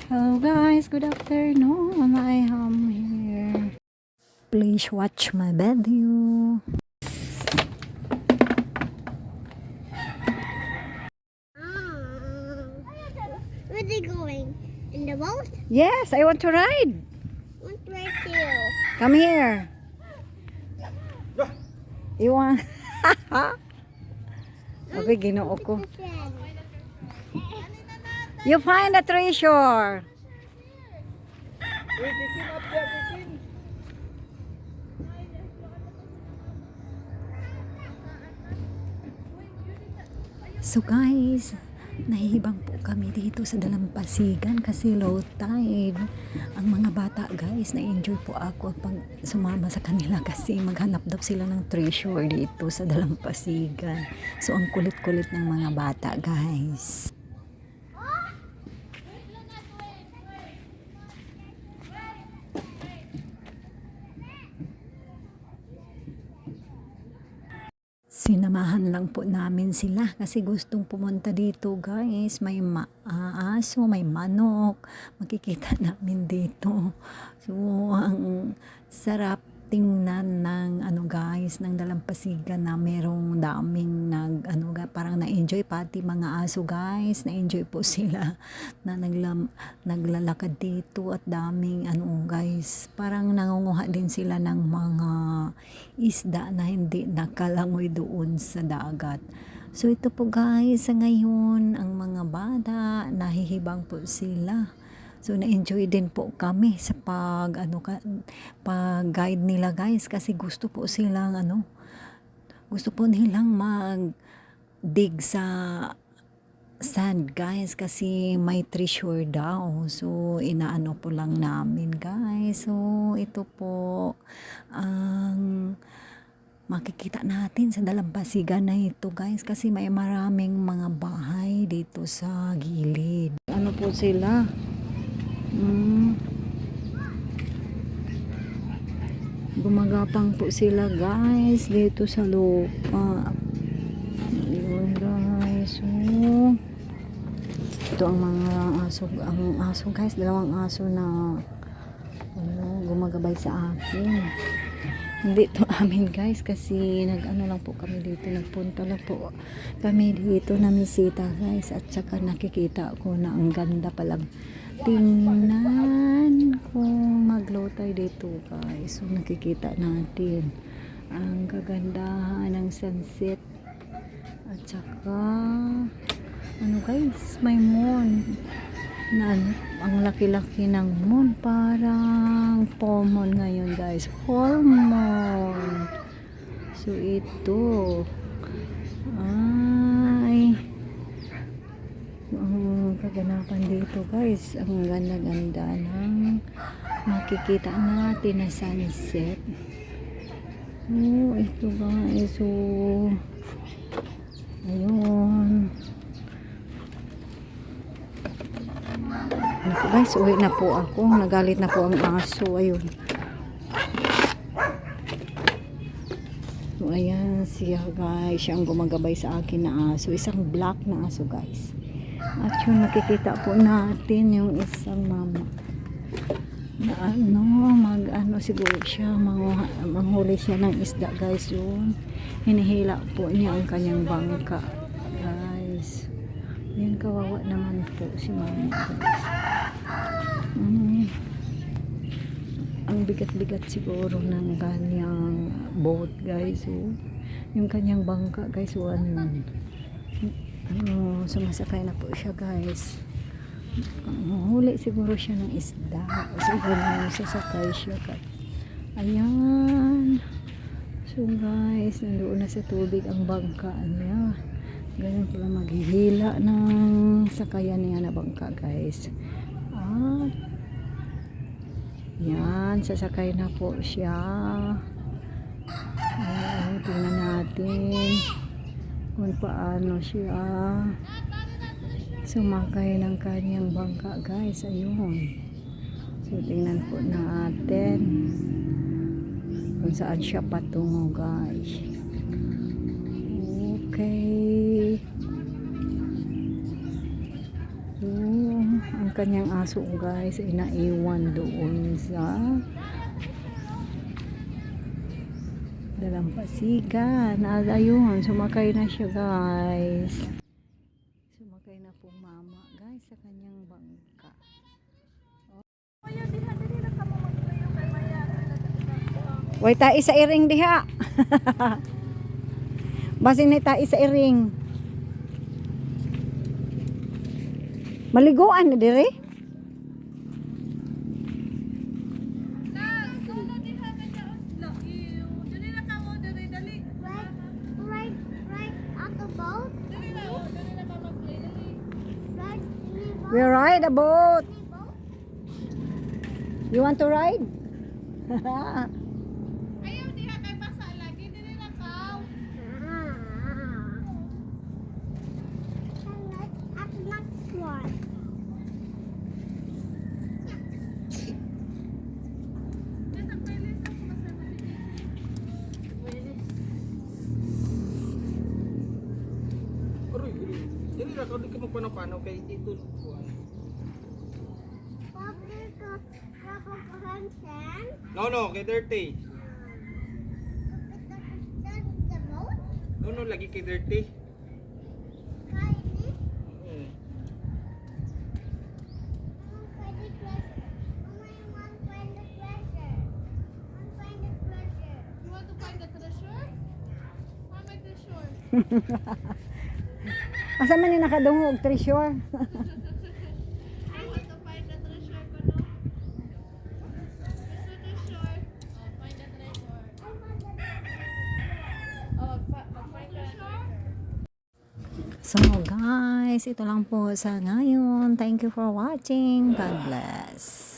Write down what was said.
Hello guys, good afternoon. I am here. Please watch my video. Where are they going? In the boat? Yes, I want to ride. Want to ride too. Come here. You want? Okay, ginoo ko. You find a treasure. So guys, nahihibang po kami dito sa Dalampasigan kasi low tide. Ang mga bata guys, na-enjoy po ako pag sumama sa kanila kasi maghanap daw sila ng treasure dito sa Dalampasigan. So ang kulit-kulit ng mga bata guys. Sinamahan lang po namin sila kasi gustong pumunta dito guys. May aso, may manok. Makikita namin dito. So, ang sarap tingnan ng guys, ng Dalampasigan na merong daming parang na-enjoy pati mga aso guys. Na-enjoy po sila na naglalakad dito at daming guys. Parang nangunguha din sila ng mga isda na hindi nakalangoy doon sa dagat. So ito po guys, sa ngayon ang mga bata nahihibang po sila. So na-enjoy din po kami sa pag-guide nila guys kasi gusto po silang gusto po nilang mag-dig sa sand guys kasi may treasure daw. So inaano po lang namin guys. So ito po ang makikita natin sa Dalampasigan na ito guys kasi may maraming mga bahay dito sa gilid. Ano po sila? Gumagapang po sila guys dito sa lupa. Ayun guys. So, ito ang mga aso guys, dalawang aso na gumagabay sa akin. Hindi to amin guys kasi lang po kami dito, nagpunta lang po kami dito na misita guys at saka nakikita ko na ang ganda palang tingnan kung mag-low tide dito guys. So nakikita natin ang kagandahan ng sunset at saka guys, may moon na ang laki-laki ng moon, parang full moon ngayon guys, full moon. So ito ay kaganapan dito guys, ang ganda-ganda ng makikita natin na sunset. Ito guys, so ayun guys, uwi na po ako, nagalit na po ang aso. Ayun, so ayan siya guys, siya ang gumagabay sa akin na aso, isang black na aso guys. At yun, nakikita po natin yung isang mama na siguro siya manghuli siya ng isda guys. Yun, hinihila po niya ang kanyang bangka guys. Yan, kawawa naman po si mama guys. Ang bigat-bigat siguro ng kanyang boat guys. So, yung kanyang bangka guys, so sumasakay na po siya guys. Huli siguro siya ng isda. So sasakay siya guys. Ayan. So guys, nandoon na sa tubig ang bangka niya. Ganyan pala maghihila ng sakayan niya na bangka guys. Yan, sasakay na po siya. Tingnan natin kung paano siya sumakay ng kanyang bangka guys. Ayun, so tingnan po natin kung saan siya patungo guys. Okay, so ang kanyang aso guys ay naiwan doon sa dalampasigan. At ayun, sumakay na siya guys. Sumakay na po mama guys sa kanyang bangka. Way ta isa iring diha. Basin ni ta isa iring. Maliguan na dire. Right at the boat. Right in the boat. We ride a boat. In the boat. You want to ride? Ayaw diha kay basa lagi dili na kaw. And let's at the next one. Nasa playlist ako masama dito. Aroy, dili ra ka di ka magpanaw kay ito. Public comprehension. No, kay dirty. The boat. No, lagi kay dirty. Kylie. Mm. Find the treasure. One find the treasure. One find the treasure. You want to find the treasure? How my treasure? Asa man ni nakadungog treasure? I want to find the treasure ko no. Gusto treasure? Oh, find the treasure. Oh, find the treasure. So guys, ito lang po sa ngayon. Thank you for watching. God bless.